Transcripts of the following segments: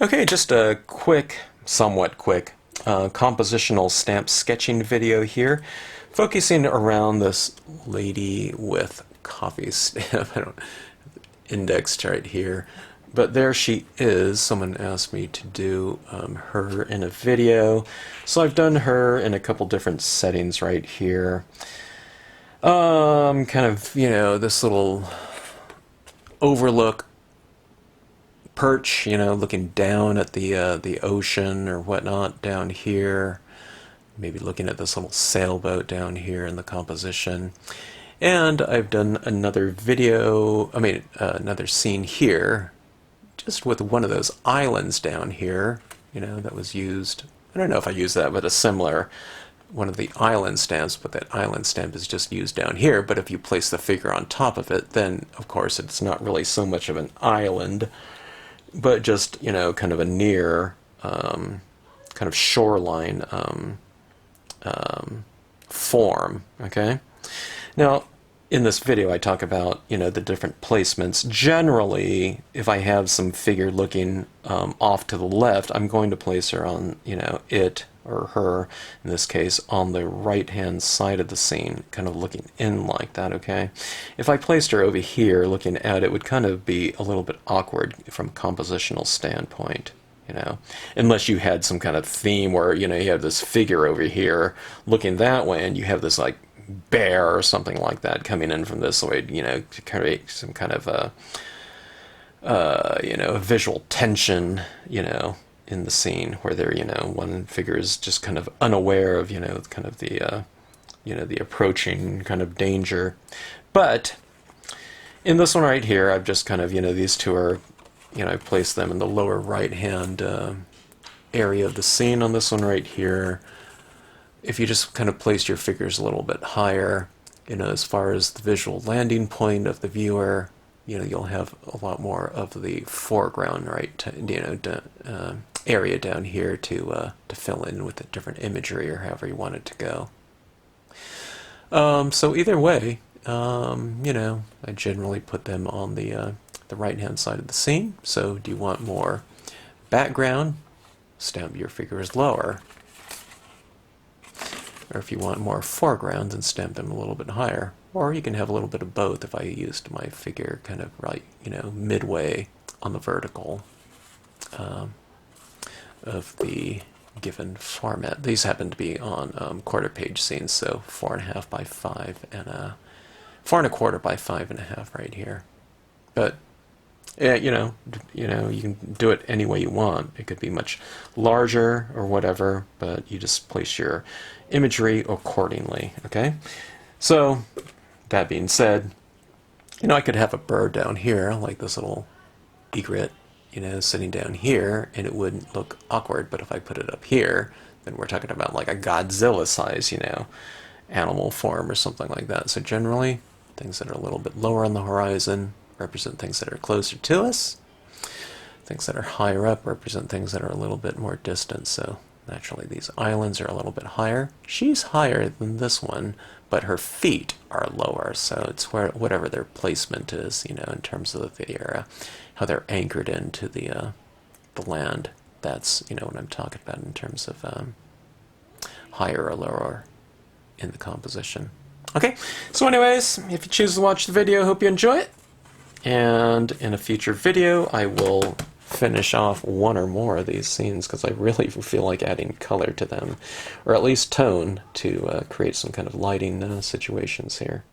Okay, just a quick, somewhat quick, compositional stamp sketching video here, focusing around this lady with coffee stamp. I don't indexed right here, but there she is. Someone asked me to do her in a video, so I've done her in a couple different settings right here. Kind of, this little overlook perch, looking down at the ocean or whatnot down here. Maybe looking at this little sailboat down here in the composition. And I've done another video, another scene here, just with one of those islands down here, that was used. I don't know if I used that with a similar one of the island stamps, but that island stamp is just used down here. But if you place the figure on top of it, then of course it's not really so much of an island, but just, kind of a near kind of shoreline form, okay? Now, in this video I talk about, the different placements. Generally, if I have some figure looking off to the left, I'm going to place her on, it or her, in this case, on the right-hand side of the scene, kind of looking in like that, okay? If I placed her over here looking out, it would kind of be a little bit awkward from a compositional standpoint, unless you had some kind of theme where, you have this figure over here looking that way, and you have this, like, bear or something like that coming in from this way, to create some kind of a visual tension, in the scene where they're, one figure is just kind of unaware of, kind of the, the approaching kind of danger. But in this one right here, I've just kind of, these two are, I've placed them in the lower right-hand area of the scene on this one right here. If you just kind of place your figures a little bit higher, as far as the visual landing point of the viewer, you'll have a lot more of the foreground, right, area down here to fill in with the different imagery or however you want it to go. So either way, I generally put them on the right-hand side of the scene. So do you want more background? Stamp your figures lower. Or if you want more foreground, then stamp them a little bit higher. Or you can have a little bit of both if I used my figure kind of right, midway on the vertical of the given format. These happen to be on quarter page scenes, so 4.5 by 5 and 4.25 by 5.5 right here. But yeah, you can do it any way you want. It could be much larger or whatever, but you just place your imagery accordingly, okay? So, that being said, I could have a bird down here, like this little egret, sitting down here, and it wouldn't look awkward, but if I put it up here, then we're talking about like a Godzilla size, animal form or something like that. So generally, things that are a little bit lower on the horizon represent things that are closer to us. Things that are higher up represent things that are a little bit more distant. So naturally these islands are a little bit higher. She's higher than this one, but her feet are lower. So it's whatever their placement is, in terms of how they're anchored into the land. That's, what I'm talking about in terms of higher or lower in the composition. Okay, so anyways, if you choose to watch the video, hope you enjoy it. And in a future video, I will finish off one or more of these scenes because I really feel like adding color to them, or at least tone, to create some kind of lighting situations here.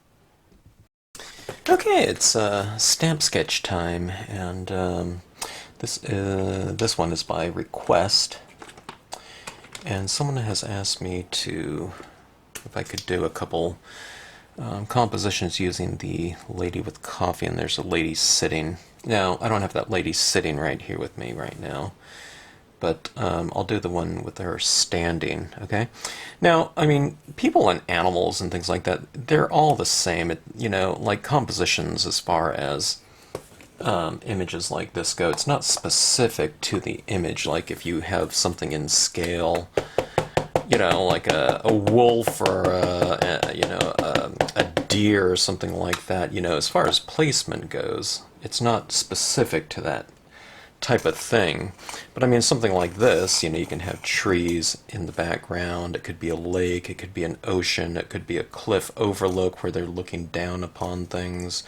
Okay, it's stamp sketch time, and this one is by request. And someone has asked me if I could do a couple compositions using the lady with coffee, and there's a lady sitting. Now, I don't have that lady sitting right here with me right now, but I'll do the one with her standing, okay? Now, people and animals and things like that, they're all the same, like compositions as far as images like this go. It's not specific to the image, like if you have something in scale, like a wolf or a deer or something like that, as far as placement goes, it's not specific to that type of thing. But I mean, something like this, you know, you can have trees in the background. It could be a lake. It could be an ocean. It could be a cliff overlook where they're looking down upon things,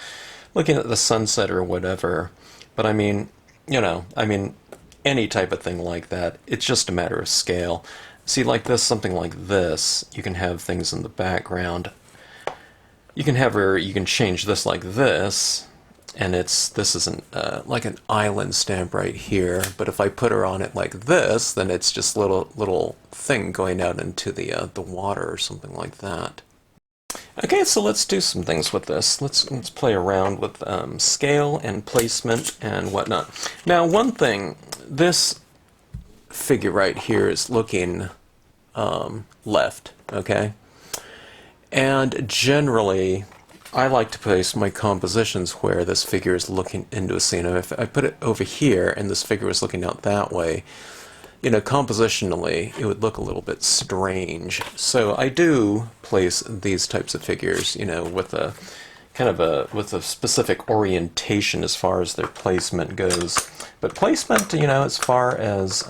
looking at the sunset or whatever. But I mean, you know, I mean, any type of thing like that. It's just a matter of scale. See, like this, something like this, you can have things in the background. You can have her, you can change this like this, and this isn't like an island stamp right here, but if I put her on it like this, then it's just little thing going out into the water or something like that. Okay, so let's do some things with this. Let's play around with scale and placement and whatnot. Now, one thing, this figure right here is looking left, okay? And generally, I like to place my compositions where this figure is looking into a scene. And if I put it over here and this figure is looking out that way, you know, compositionally, it would look a little bit strange. So I do place these types of figures, you know, with a kind of with a specific orientation as far as their placement goes. But placement, you know, as far as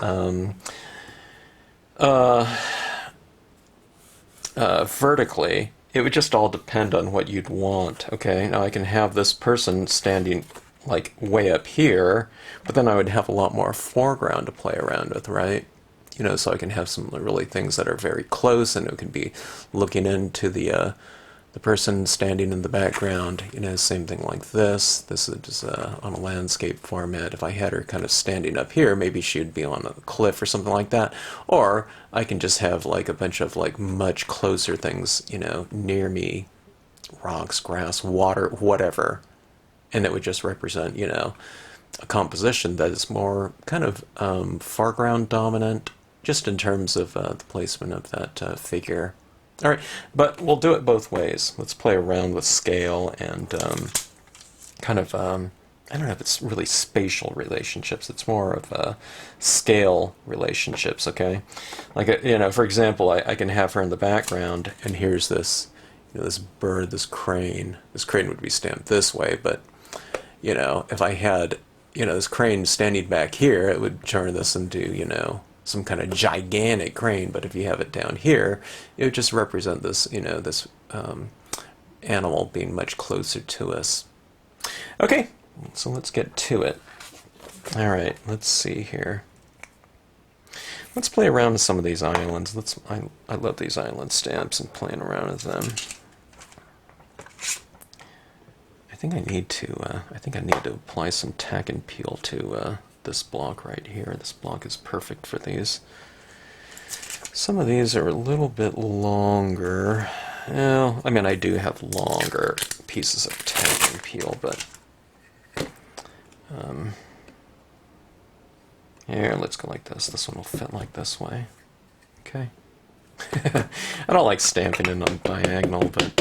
vertically, it would just all depend on what you'd want. Okay, now I can have this person standing like way up here, but then I would have a lot more foreground to play around with, right? You know, so I can have some really things that are very close, and it can be looking into the person standing in the background. You know, same thing like this. This is on a landscape format. If I had her kind of standing up here, maybe she'd be on a cliff or something like that. Or I can just have like a bunch of like much closer things, you know, near me, rocks, grass, water, whatever. And it would just represent, you know, a composition that is more kind of foreground dominant, just in terms of the placement of that figure. All right, but we'll do it both ways. Let's play around with scale and kind of, I don't know if it's really spatial relationships. It's more of scale relationships, okay? Like, you know, for example, I can have her in the background, and here's this, you know, this bird, this crane. This crane would be stamped this way, but, you know, if I had, you know, this crane standing back here, it would turn this into, you know, some kind of gigantic crane. But if you have it down here, it would just represent this, you know, this animal being much closer to us. Okay, so let's get to it. All right, let's see here. Let's play around with some of these islands. I love these island stamps and playing around with them. I think I need to apply some tack and peel to this block right here. This block is perfect for these. Some of these are a little bit longer. Well, I mean, I do have longer pieces of tack and peel, but here, let's go like this. This one will fit like this way. Okay. I don't like stamping it on diagonal, but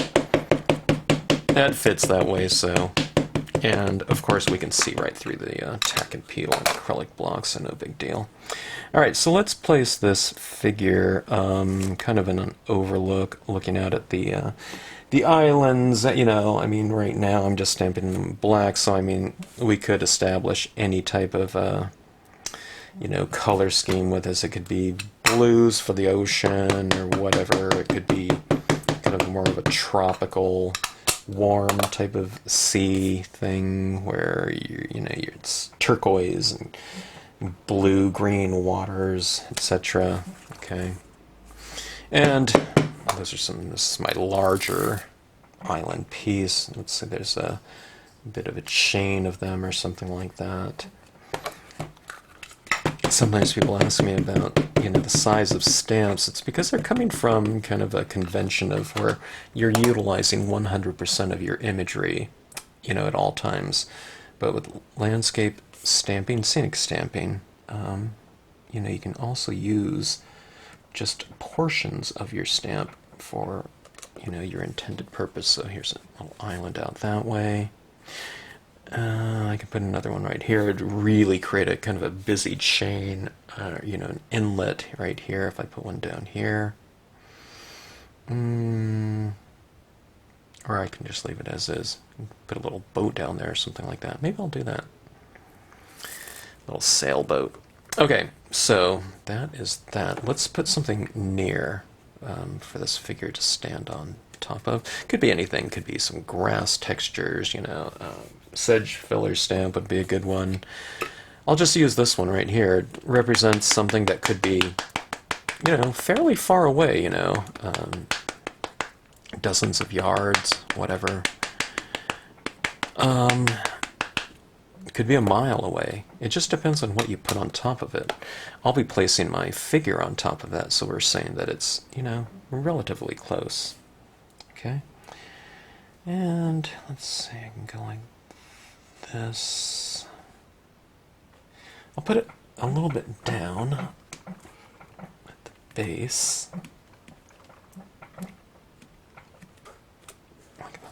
that fits that way, so. And of course we can see right through the tack and peel and acrylic blocks, so no big deal. Alright, so let's place this figure kind of in an overlook, looking out at the islands. You know, I mean, right now I'm just stamping them in black, so I mean, we could establish any type of, you know, color scheme with this. It could be blues for the ocean or whatever. It could be kind of more of a tropical, warm type of sea thing where you know it's turquoise and blue green waters, etc. Okay, and this is my larger island piece. Let's say there's a bit of a chain of them or something like that. Sometimes people ask me about, you know, the size of stamps. It's because they're coming from kind of a convention of where you're utilizing 100% of your imagery, you know, at all times. But with landscape stamping, scenic stamping, you know, you can also use just portions of your stamp for, you know, your intended purpose. So here's a little island out that way. I can put another one right here. It'd really create a kind of a busy chain, you know, an inlet right here if I put one down here. Or I can just leave it as is. Put a little boat down there or something like that. Maybe I'll do that. Little sailboat. Okay, so that is that. Let's put something near for this figure to stand on top of. Could be anything. Could be some grass textures, you know. Sedge filler stamp would be a good one. I'll just use this one right here. It represents something that could be, you know, fairly far away, you know. Dozens of yards, whatever. It could be a mile away. It just depends on what you put on top of it. I'll be placing my figure on top of that, so we're saying that it's, you know, relatively close. Okay? And let's see, I can go like this. I'll put it a little bit down at the base.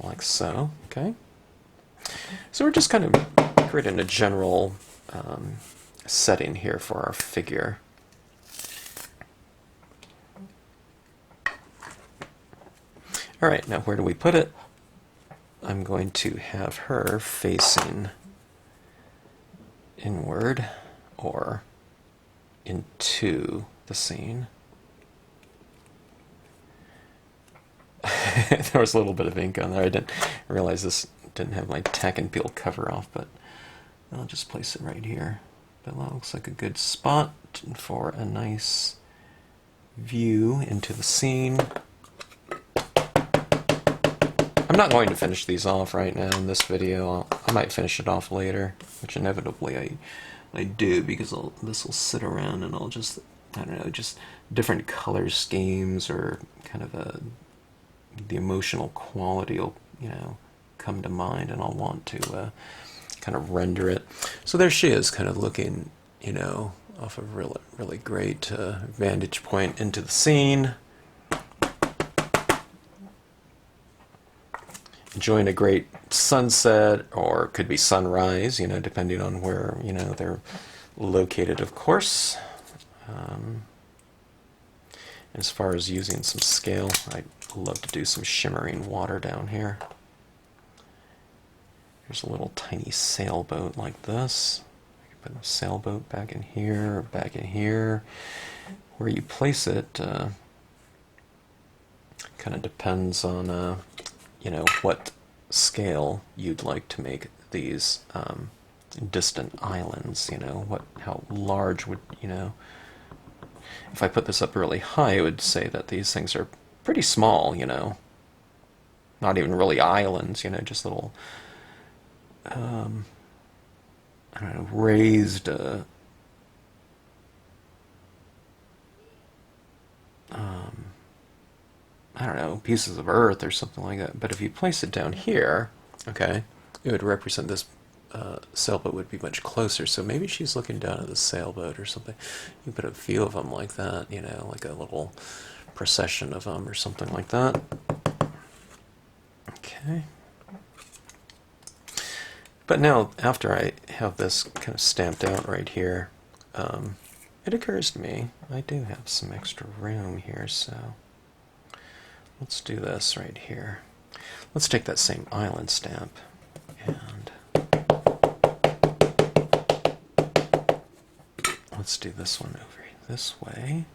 Like so, okay? So we're just kind of creating a general setting here for our figure. All right, now where do we put it? I'm going to have her facing inward or into the scene. There was a little bit of ink on there. I didn't realize this didn't have my tack and peel cover off, but I'll just place it right here. That looks like a good spot for a nice view into the scene. I'm not going to finish these off right now in this video. I might finish it off later, which inevitably I do, because this will sit around and I'll just, I don't know, just different color schemes or kind of the emotional quality will, you know, come to mind, and I'll want to kind of render it. So there she is, kind of looking, you know, off a really great vantage point into the scene. Enjoying a great sunset, or it could be sunrise, you know, depending on where, you know, they're located, of course. As far as using some scale, I'd love to do some shimmering water down here. There's a little tiny sailboat like this. I can put a sailboat back in here, back in here. Where you place it kind of depends on, you know, what scale you'd like to make these distant islands, you know, how large would, you know, if I put this up really high, it would say that these things are pretty small, you know, not even really islands, you know, just little, I don't know, raised, I don't know, pieces of earth or something like that. But if you place it down here, okay, it would represent this sailboat would be much closer. So maybe she's looking down at the sailboat or something. You put a few of them like that, you know, like a little procession of them or something like that. Okay. But now, after I have this kind of stamped out right here, it occurs to me I do have some extra room here, so let's do this right here. Let's take that same island stamp and let's do this one over this way.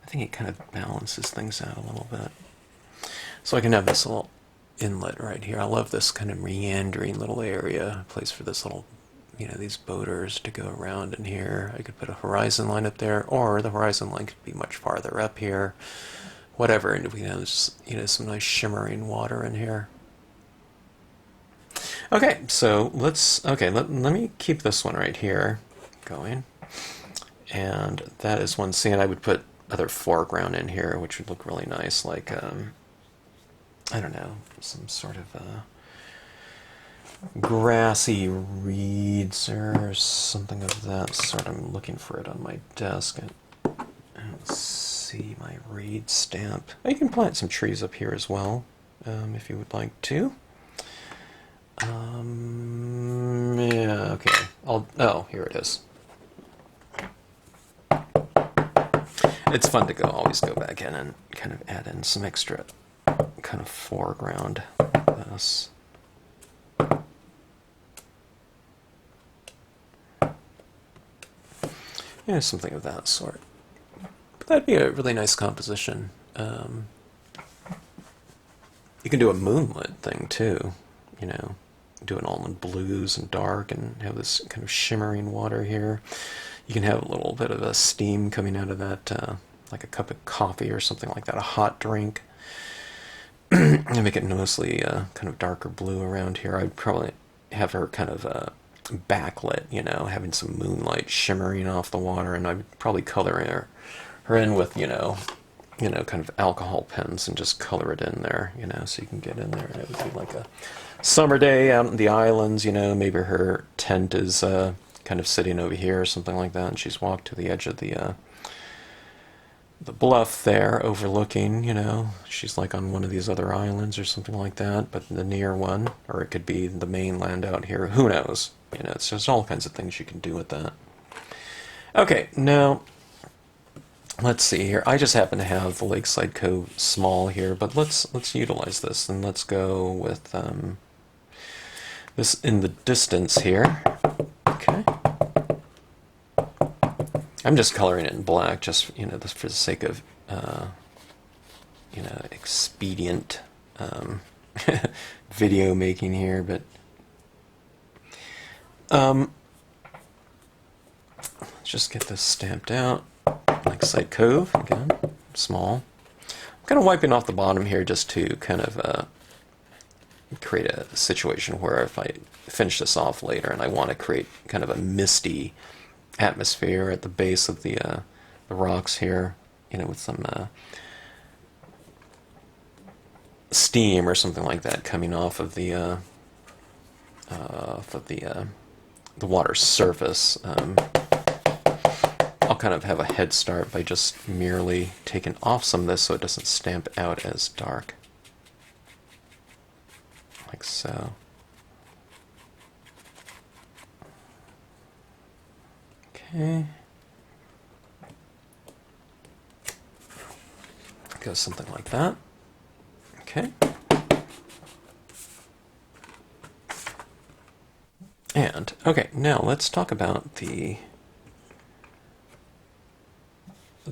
I think it kind of balances things out a little bit. So I can have this little inlet right here. I love this kind of meandering little area, a place for this little, you know, these boaters to go around in here. I could put a horizon line up there, or the horizon line could be much farther up here. Whatever, and we have, you know, some nice shimmering water in here. Okay, so let me keep this one right here going. And that is one scene. I would put other foreground in here, which would look really nice, like, I don't know, some sort of grassy reeds or something of that sort. I'm looking for it on my desk. I don't see my reed stamp. You can plant some trees up here as well, if you would like to. Yeah, okay. Oh, here it is. It's fun to always go back in and kind of add in some extra kind of foreground like this. Yeah, something of that sort. But that'd be a really nice composition. You can do a moonlit thing too, you know, do it all in blues and dark and have this kind of shimmering water here. You can have a little bit of a steam coming out of that, like a cup of coffee or something like that, a hot drink. And make it mostly kind of darker blue around here. I'd probably have her kind of backlit, you know, having some moonlight shimmering off the water, and I'd probably color her in with, you know, kind of alcohol pens and just color it in there, you know, so you can get in there. And it would be like a summer day out in the islands, you know, maybe her tent is kind of sitting over here or something like that, and she's walked to the edge of the bluff there overlooking, you know, she's like on one of these other islands or something like that, but the near one, or it could be the mainland out here, who knows, you know, it's just all kinds of things you can do with that. Okay, now let's see here. I just happen to have the Lakeside Cove small here, but let's utilize this, and let's go with this in the distance here. Okay. I'm just coloring it in black, just, you know, just for the sake of, you know, expedient video making here, but let's just get this stamped out. Lakeside Cove, again, small. I'm kind of wiping off the bottom here just to kind of create a situation where if I finish this off later and I want to create kind of a misty atmosphere at the base of the rocks here, you know, with some steam or something like that coming off of the water's surface. I'll kind of have a head start by just merely taking off some of this so it doesn't stamp out as dark. Like so. Okay. Goes something like that. Okay. And, okay, now let's talk about the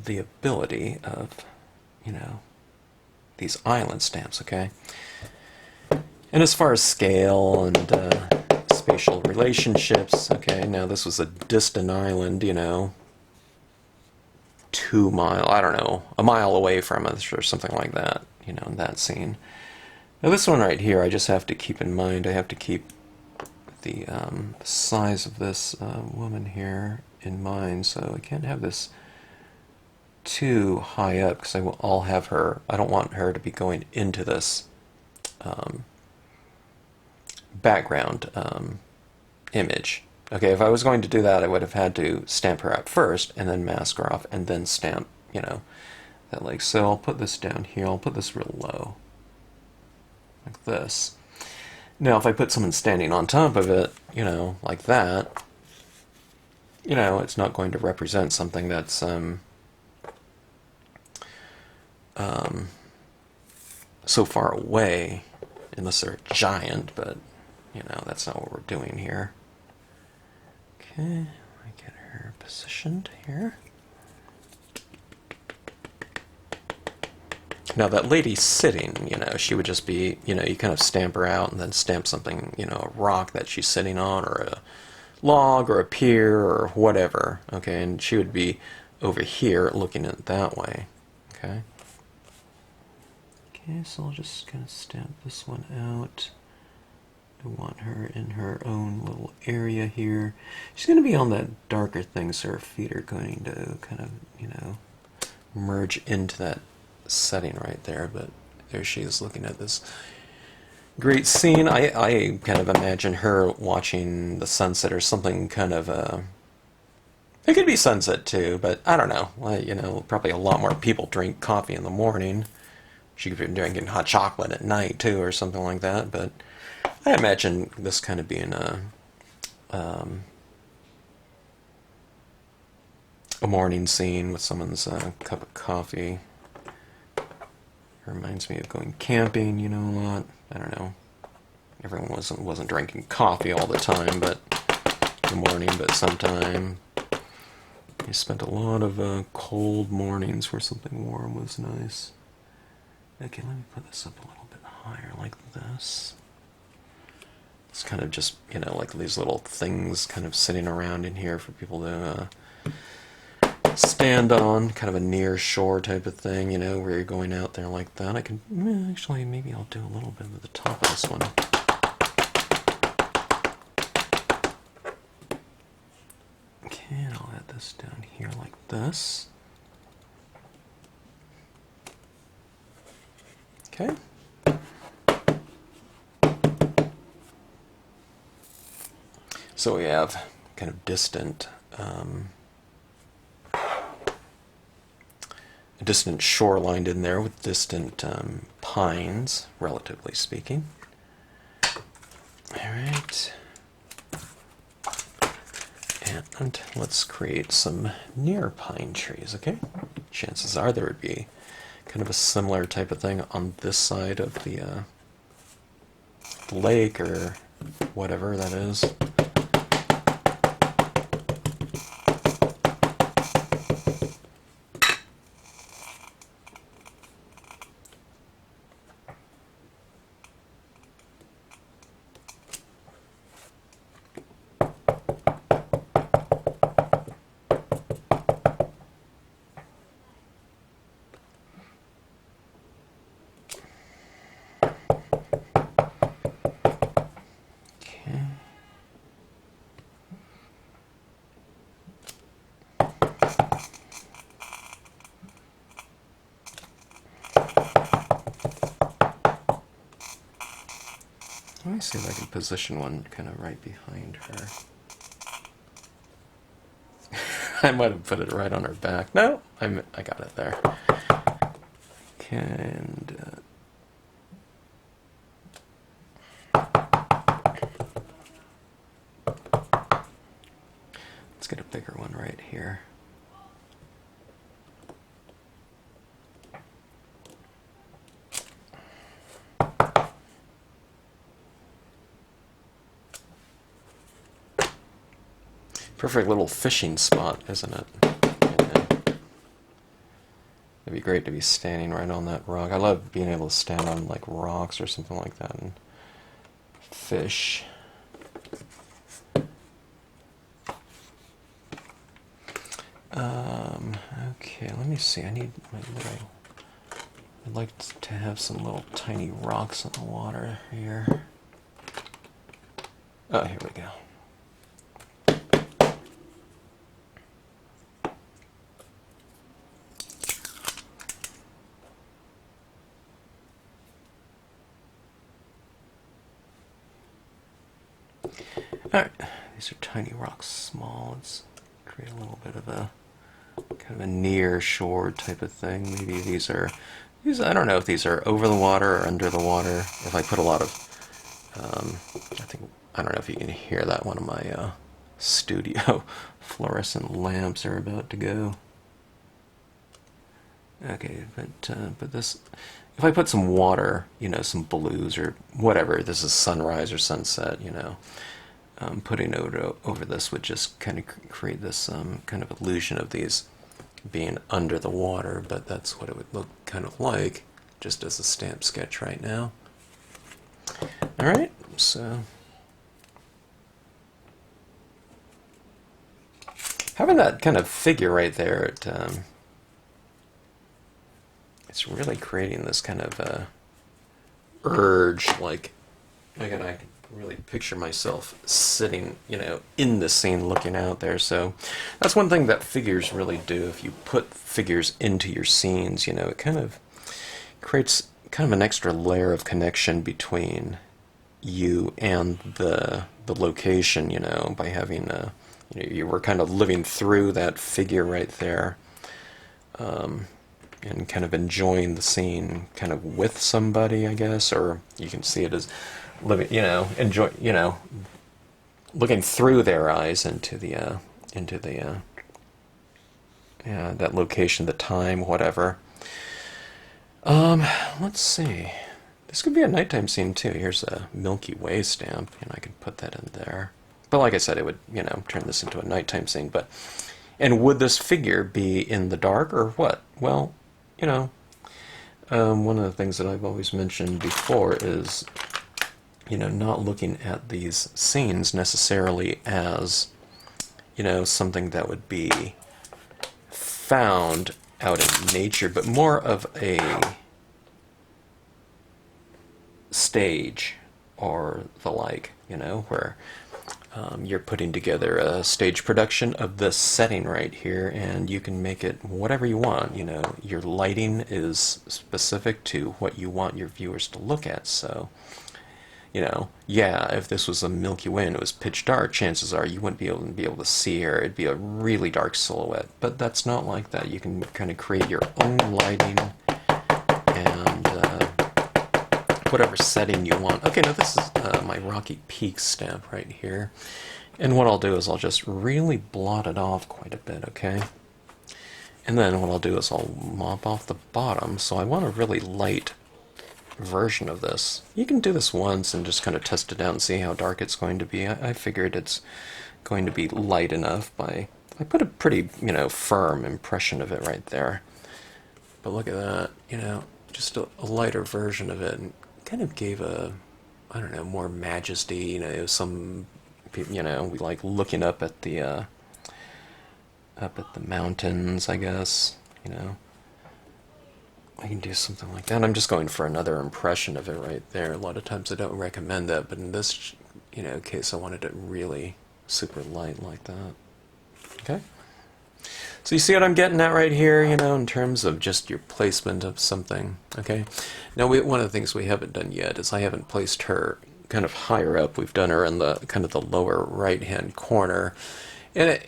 ability of, you know, these island stamps, okay? And as far as scale and spatial relationships, okay, now this was a distant island, you know, 2 mile, I don't know, a mile away from us or something like that, you know, in that scene. Now this one right here, I just have to keep in mind, I have to keep the size of this woman here in mind, so I can't have this too high up because I'll have her, I don't want her to be going into this background image. Okay, if I was going to do that, I would have had to stamp her out first and then mask her off and then stamp, you know, that like so. I'll put this down here, I'll put this real low like this. Now if I put someone standing on top of it, you know, like that, you know, it's not going to represent something that's so far away, unless they're a giant, but, you know, that's not what we're doing here. Okay, I get her positioned here. Now that lady sitting, you know, she would just be, you know, you kind of stamp her out and then stamp something, you know, a rock that she's sitting on, or a log, or a pier, or whatever, okay, and she would be over here looking at it that way, okay? Okay, so I'll just kind of stamp this one out. I want her in her own little area here. She's going to be on that darker thing, so her feet are going to kind of, you know, merge into that setting right there, but there she is looking at this great scene. I kind of imagine her watching the sunset or something kind of, it could be sunset too, but I don't know. Well, you know, probably a lot more people drink coffee in the morning. She could be drinking hot chocolate at night too, or something like that. But I imagine this kind of being a morning scene with someone's cup of coffee. It reminds me of going camping, you know, a lot. I don't know. Everyone wasn't drinking coffee all the time, but in the morning, but sometime. I spent a lot of cold mornings where something warm was nice. Okay, let me put this up a little bit higher like this. It's kind of just, you know, like these little things kind of sitting around in here for people to stand on, kind of a near shore type of thing, you know, where you're going out there like that. I can, actually, maybe I'll do a little bit at the top of this one. Okay, and I'll add this down here like this. Okay. So we have kind of distant shoreline in there with distant pines, relatively speaking. All right. And let's create some near pine trees, okay? Chances are there would be kind of a similar type of thing on this side of the lake or whatever that is. Let me see if I can position one kind of right behind her. I might have put it right on her back. No, I got it there. Okay, and let's get a bigger one right here. Perfect little fishing spot, isn't it? Yeah. It'd be great to be standing right on that rock. I love being able to stand on like rocks or something like that and fish. Okay, let me see. I'd like to have some little tiny rocks in the water here. Oh, here we go. Alright, these are tiny rocks, small. Let's create a little bit of a kind of a near shore type of thing. Maybe these, I don't know if these are over the water or under the water. If I put a lot of, I don't know if you can hear that. One of my studio fluorescent lamps are about to go. Okay, but this, if I put some water, you know, some blues or whatever, this is sunrise or sunset, you know, putting over this would just kind of create this kind of illusion of these being under the water, but that's what it would look kind of like, just as a stamp sketch right now. All right, so having that kind of figure right there, it's really creating this kind of urge, like, again, I can really picture myself sitting, you know, in the scene looking out there. So that's one thing that figures really do. If you put figures into your scenes, you know, it kind of creates kind of an extra layer of connection between you and the location, you know, by having you know, you were kind of living through that figure right there, and kind of enjoying the scene kind of with somebody, I guess, or you can see it as living, you know, enjoy, you know, looking through their eyes into the yeah, that location, the time, whatever. Let's see. This could be a nighttime scene too. Here's a Milky Way stamp, and I could put that in there. But like I said, it would, you know, turn this into a nighttime scene. But And would this figure be in the dark or what? Well, you know, one of the things that I've always mentioned before is, you know, not looking at these scenes necessarily as, you know, something that would be found out in nature, but more of a stage or the like, you know, where you're putting together a stage production of this setting right here, and you can make it whatever you want. You know, your lighting is specific to what you want your viewers to look at. So, you know, yeah, if this was a Milky Way and it was pitch dark, chances are you wouldn't be able to see her. It'd be a really dark silhouette. But that's not like that. You can kind of create your own lighting and whatever setting you want. Okay, now this is my Rocky Peak stamp right here. And what I'll do is I'll just really blot it off quite a bit, okay? And then what I'll do is I'll mop off the bottom. So I want a really light version of this. You can do this once and just kind of test it out and see how dark it's going to be. I figured it's going to be light enough I put a pretty, you know, firm impression of it right there. But look at that, you know, just a lighter version of it, and kind of gave a, I don't know, more majesty. You know, some people, you know, we like looking up at the mountains, I guess. You know, I can do something like that. I'm just going for another impression of it right there. A lot of times I don't recommend that, but in this, you know, case I wanted it really super light like that. Okay. So you see what I'm getting at right here, you know, in terms of just your placement of something, okay? Now, one of the things we haven't done yet is I haven't placed her kind of higher up. We've done her in the kind of the lower right-hand corner. And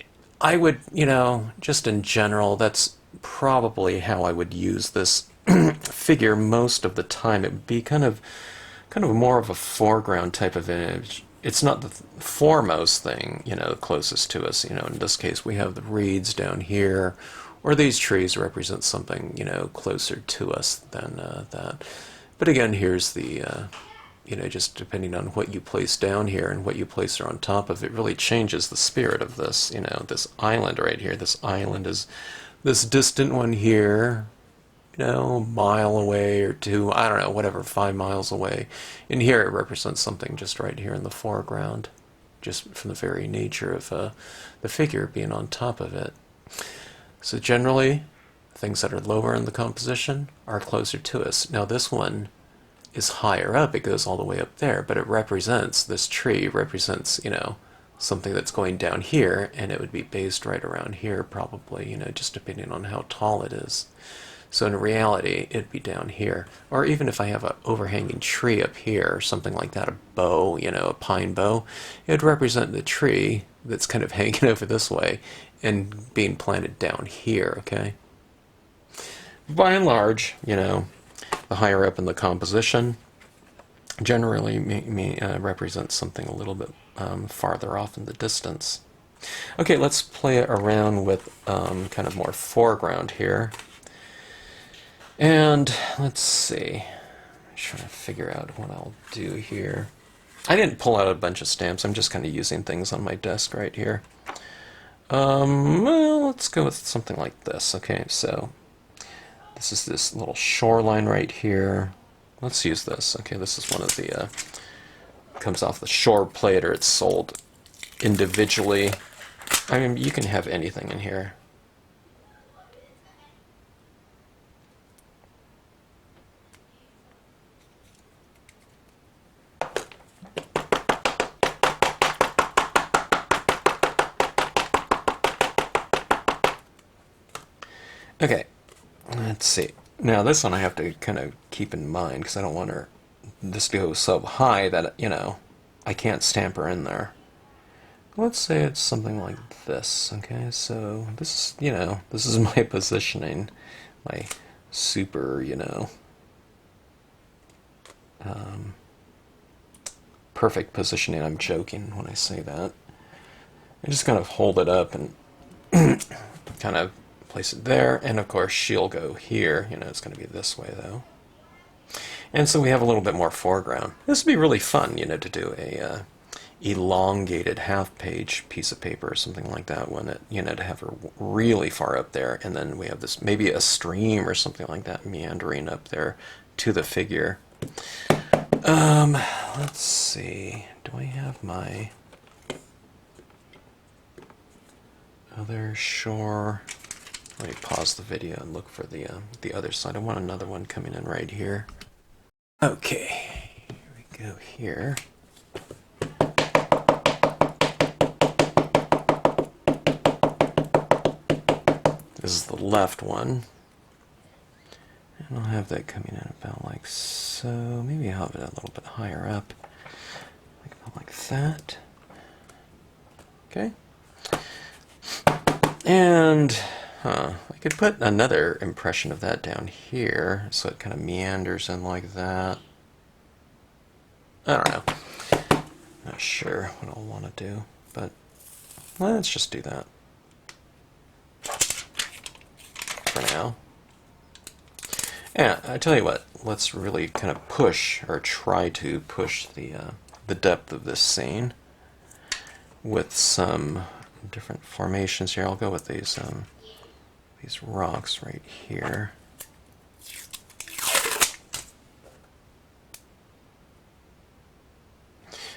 I would, you know, just in general, that's probably how I would use this figure most of the time. It would be kind of more of a foreground type of image. It's not the foremost thing, you know, closest to us. You know, in this case, we have the reeds down here, or these trees represent something, you know, closer to us than that. But again, here's the, you know, just depending on what you place down here and what you place on top of it really changes the spirit of this, you know, this island right here. This island is this distant one here, you know, a mile away or two, I don't know, whatever, 5 miles away. And here it represents something just right here in the foreground, just from the very nature of the figure being on top of it. So generally, things that are lower in the composition are closer to us. Now this one is higher up, it goes all the way up there, but it represents, this tree represents, you know, something that's going down here, and it would be based right around here probably, you know, just depending on how tall it is. So in reality, it'd be down here. Or even if I have an overhanging tree up here, or something like that, a bow, you know, a pine bow, it'd represent the tree that's kind of hanging over this way and being planted down here, okay? By and large, you know, the higher up in the composition generally represents something a little bit farther off in the distance. Okay, let's play around with kind of more foreground here. And let's see, I'm trying to figure out what I'll do here. I didn't pull out a bunch of stamps, I'm just kind of using things on my desk right here. Well, let's go with something like this. Okay, so this is this little shoreline right here. Let's use this. Okay, this is one of the, comes off the shore plate, or it's sold individually. I mean, you can have anything in here. Okay, let's see. Now this one I have to kind of keep in mind because I don't want this to go so high that, you know, I can't stamp her in there. Let's say it's something like this. Okay, so this is, you know, this is my positioning, my super, you know, perfect positioning. I'm joking when I say that. I just kind of hold it up and kind of place it there, and of course she'll go here. You know, it's going to be this way though. And so we have a little bit more foreground. This would be really fun, you know, to do a elongated half-page piece of paper or something like that, when it, to have her really far up there, and then we have this maybe a stream or something like that meandering up there to the figure. Let's see. Do I have my other shore? Let me pause the video and look for the other side. I want another one coming in right here. Okay, here we go here. This is the left one. And I'll have that coming in about like so. Maybe I'll have it a little bit higher up. Like that. Okay. And I could put another impression of that down here, so it kind of meanders in like that. I don't know. Not sure what I'll want to do, but let's just do that for now. Yeah, I tell you what, let's really kind of push, or try to push the depth of this scene with some different formations here. I'll go with these rocks right here.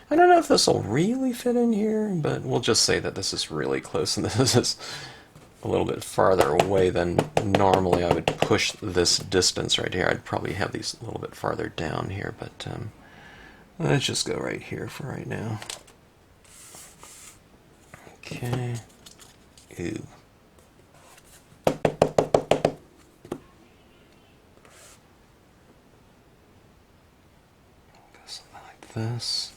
I don't know if this will really fit in here, but we'll just say that this is really close, and this is a little bit farther away than normally I would push this distance right here. I'd probably have these a little bit farther down here, but let's just go right here for right now. Okay. Ooh. Go something like this.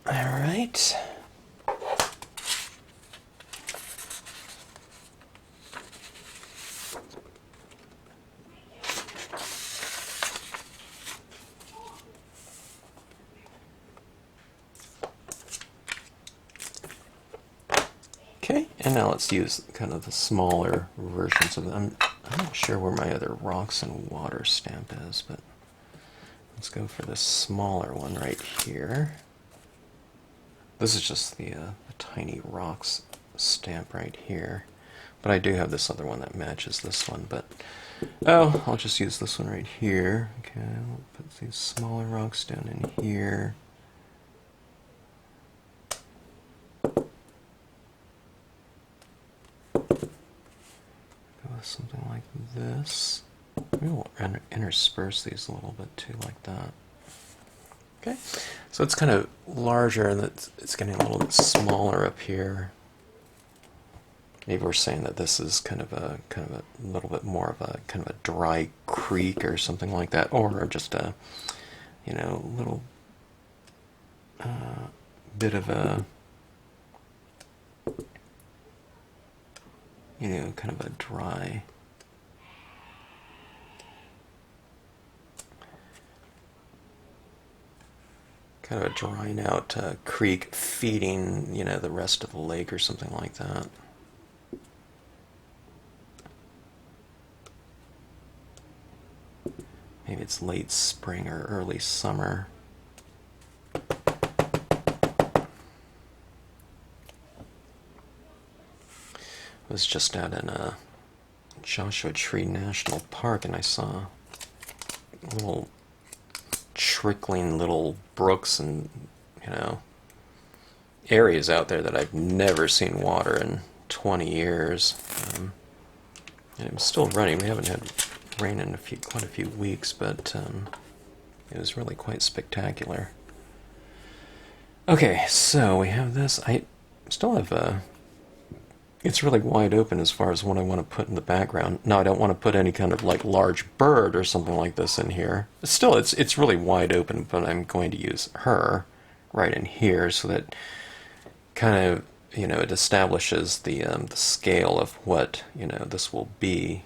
All right. Okay, and now let's use kind of the smaller versions of them. I'm not sure where my other rocks and water stamp is, but let's go for this smaller one right here. This is just the tiny rocks stamp right here. But I do have this other one that matches this one, but I'll just use this one right here. Okay, we'll put these smaller rocks down in here. Something like this. Maybe we'll intersperse these a little bit too, like that. Okay, so it's kind of larger, and it's getting a little bit smaller up here. Maybe we're saying that this is kind of a little bit more of a kind of a dry creek or something like that, or just a little bit of a kind of a dry drying out creek feeding, the rest of the lake or something like that. Maybe it's late spring or early summer. I was just out in Joshua Tree National Park, and I saw little trickling little brooks and areas out there that I've never seen water in 20 years. And it was still running. We haven't had rain in quite a few weeks, but it was really quite spectacular. Okay, so we have this. I still have it's really wide open as far as what I want to put in the background. Now, I don't want to put any kind of like large bird or something like this in here. But still, it's really wide open, but I'm going to use her right in here so that kind of, it establishes the scale of what, this will be,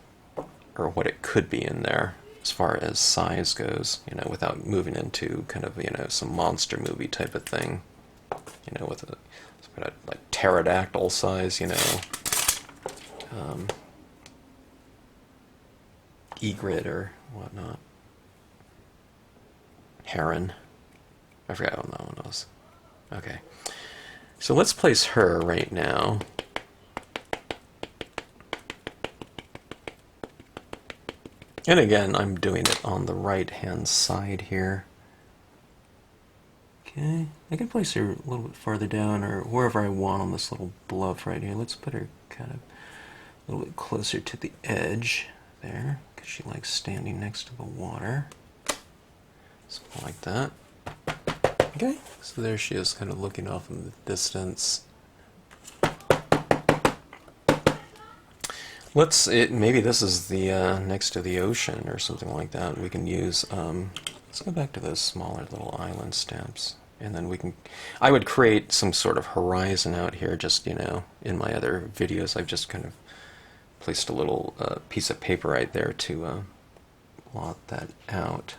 or what it could be in there as far as size goes, without moving into kind of, some monster movie type of thing, with a like pterodactyl size, egret or whatnot. Heron. I forgot what that one was. Okay. So let's place her right now. And again, I'm doing it on the right-hand side here. Okay, I can place her a little bit farther down or wherever I want on this little bluff right here. Let's put her kind of a little bit closer to the edge there, because she likes standing next to the water. Something like that. Okay, so there she is, kind of looking off in the distance. Maybe this is the next to the ocean or something like that. We can use, let's go back to those smaller little island stamps. And then I would create some sort of horizon out here, just, in my other videos, I've just kind of placed a little piece of paper right there to blot that out.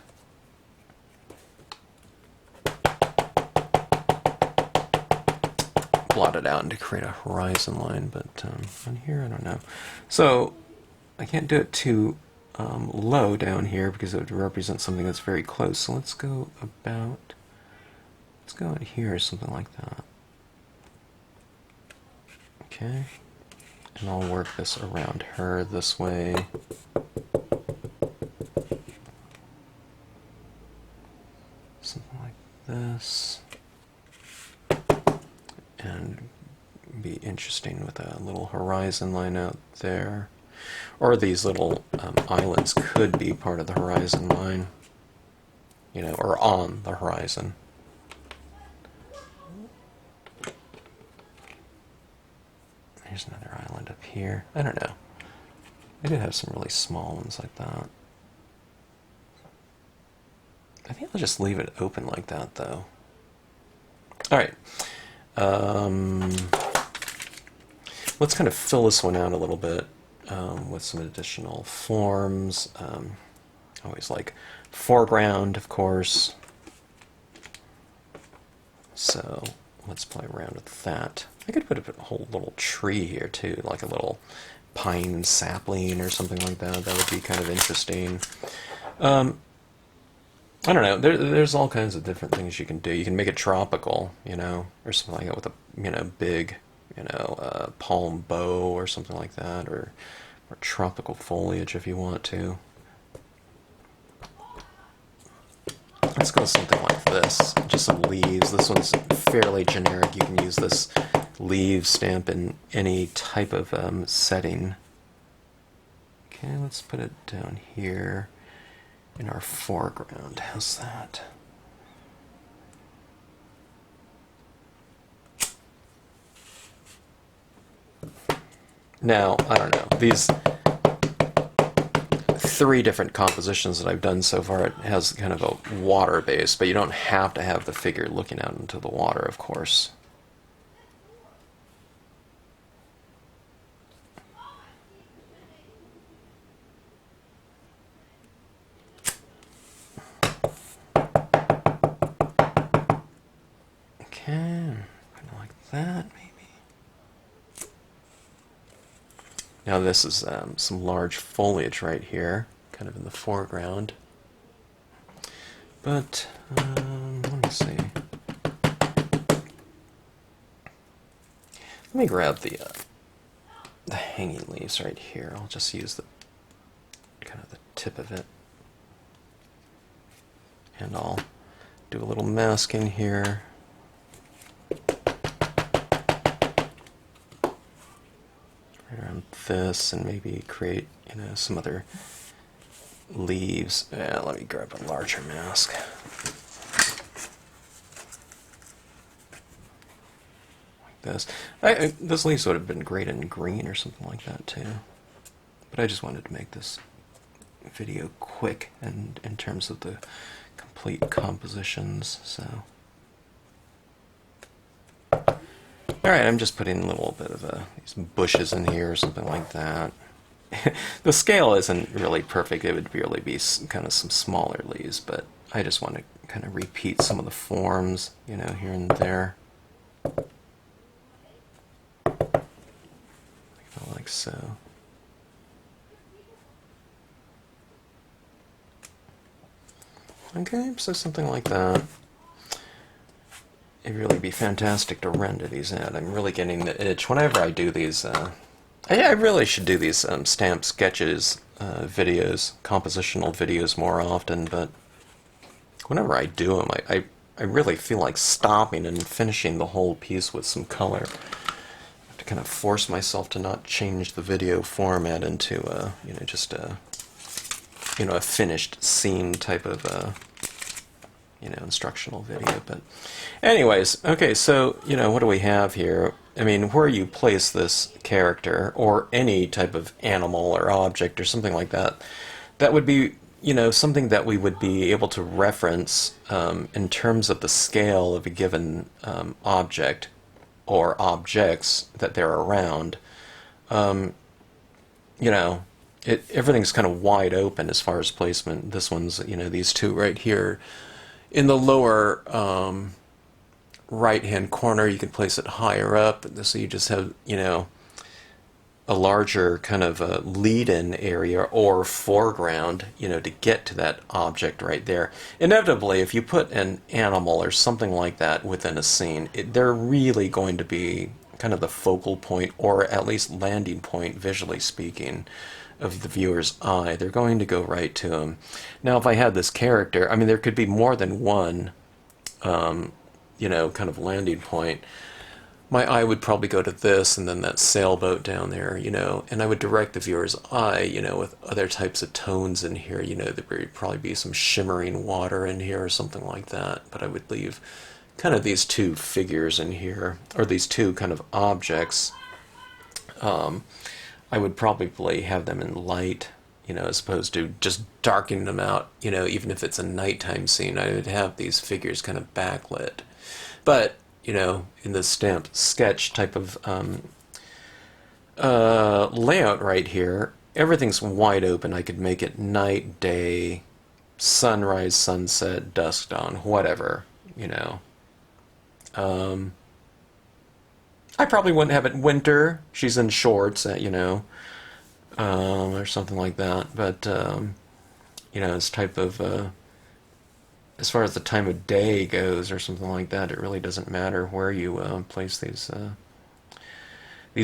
Blot it out and to create a horizon line, but on here, I don't know. So I can't do it too low down here because it would represent something that's very close. So let's go out here or something like that. Okay. And I'll work this around her this way. Something like this. And be interesting with a little horizon line out there. Or these little islands could be part of the horizon line, or on the horizon. There's another island up here. I don't know. I do have some really small ones like that. I think I'll just leave it open like that, though. All right. Let's kind of fill this one out a little bit with some additional forms. Always like foreground, of course. So let's play around with that. I could put a whole little tree here too, like a little pine sapling or something like that. That would be kind of interesting. I don't know. There's all kinds of different things you can do. You can make it tropical, or something like that with a big, palm bow or something like that, or tropical foliage if you want to. Let's go with something like this. Just some leaves. This one's fairly generic. You can use this leaf stamp in any type of setting. Okay, let's put it down here in our foreground. How's that? Now, I don't know. These 3 different compositions that I've done so far, it has kind of a water base, but you don't have to have the figure looking out into the water, of course. Okay, kind of like that, maybe. Now this is some large foliage right here, kind of in the foreground. But, let me see. Let me grab the hanging leaves right here. I'll just use the tip of it. And I'll do a little masking here. Around this, and maybe create, some other leaves. Let me grab a larger mask. Like this. Those leaves would have been great in green or something like that too. But I just wanted to make this video quick and in terms of the complete compositions, so. Alright, I'm just putting a little bit of these bushes in here or something like that. The scale isn't really perfect. It would really be kind of some smaller leaves, but I just want to kind of repeat some of the forms, here and there. Like so. Okay, so something like that. It'd really be fantastic to render these out. I'm really getting the itch whenever I do these. I really should do these stamp sketches videos, compositional videos more often, but whenever I do them, I really feel like stopping and finishing the whole piece with some color. I have to kind of force myself to not change the video format into, you know, just a finished scene type of, you know, instructional video. But anyways, okay, so, you know, what do we have here? I mean, where you place this character, or any type of animal or object or something like that, that would be, you know, something that we would be able to reference in terms of the scale of a given object or objects that they're around. You know, everything's kind of wide open as far as placement. This one's, you know, these two right here. In the lower right-hand corner, you can place it higher up, so you just have, you know, a larger kind of a lead-in area or foreground, you know, to get to that object right there. Inevitably, if you put an animal or something like that within a scene, they're really going to be kind of the focal point, or at least landing point, visually speaking, of the viewer's eye. They're going to go right to them. Now, if I had this character, I mean, there could be more than one, you know, kind of landing point. My eye would probably go to this and then that sailboat down there, you know, and I would direct the viewer's eye, you know, with other types of tones in here. You know, there would probably be some shimmering water in here or something like that, but I would leave kind of these two figures in here, or these two kind of objects. I would probably have them in light, you know, as opposed to just darkening them out, you know, even if it's a nighttime scene. I would have these figures kind of backlit. But, you know, in the stamped sketch type of layout right here, everything's wide open. I could make it night, day, sunrise, sunset, dusk, dawn, whatever, you know. I probably wouldn't have it winter. She's in shorts, you know, or something like that. But, you know, it's type of, as far as the time of day goes or something like that, it really doesn't matter where you place these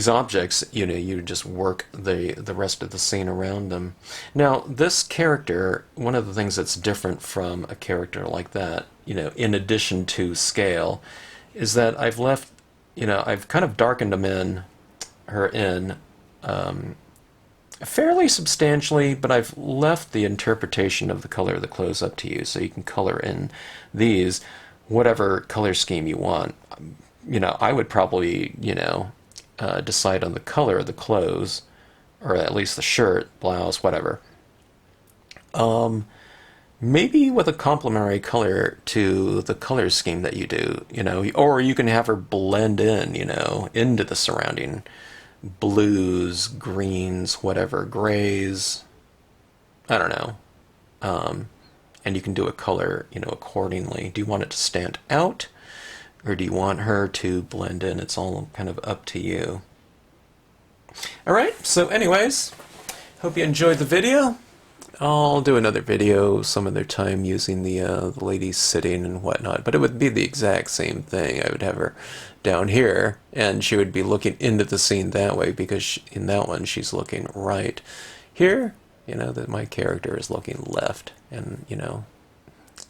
objects. You know, you just work the rest of the scene around them. Now, this character, one of the things that's different from a character like that, you know, in addition to scale, is that I've left, you know, I've kind of darkened her in fairly substantially, but I've left the interpretation of the color of the clothes up to you, so you can color in these whatever color scheme you want. You know, I would probably, you know, decide on the color of the clothes, or at least the shirt, blouse, whatever. Maybe with a complementary color to the color scheme that you do, you know, or you can have her blend in, you know, into the surrounding blues, greens, whatever, grays, I don't know. And you can do a color, you know, accordingly. Do you want it to stand out, or do you want her to blend in? It's all kind of up to you. Alright, so anyways, hope you enjoyed the video. I'll do another video some other time using the lady sitting and whatnot, but it would be the exact same thing. I would have her down here, and she would be looking into the scene that way, because in that one she's looking right. Here, you know, that my character is looking left, and, you know,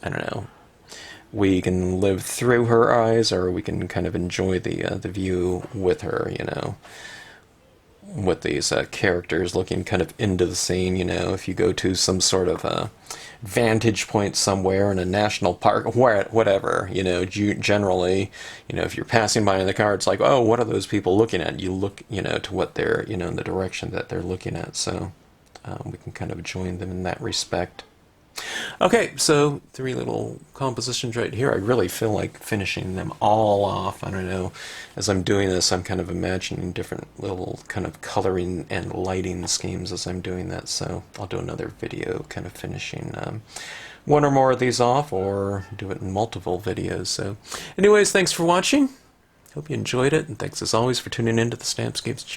I don't know. We can live through her eyes, or we can kind of enjoy the view with her, you know, with these characters looking kind of into the scene. You know, if you go to some sort of vantage point somewhere in a national park, whatever, you know, generally, you know, if you're passing by in the car, it's like, oh, what are those people looking at? You look, you know, to what they're, you know, in the direction that they're looking at. So we can kind of join them in that respect. Okay, so 3 little compositions right here. I really feel like finishing them all off. I don't know, as I'm doing this, I'm kind of imagining different little kind of coloring and lighting schemes as I'm doing that, so I'll do another video kind of finishing one or more of these off, or do it in multiple videos. So anyways, thanks for watching. Hope you enjoyed it, and thanks as always for tuning in to the Stampscapes channel.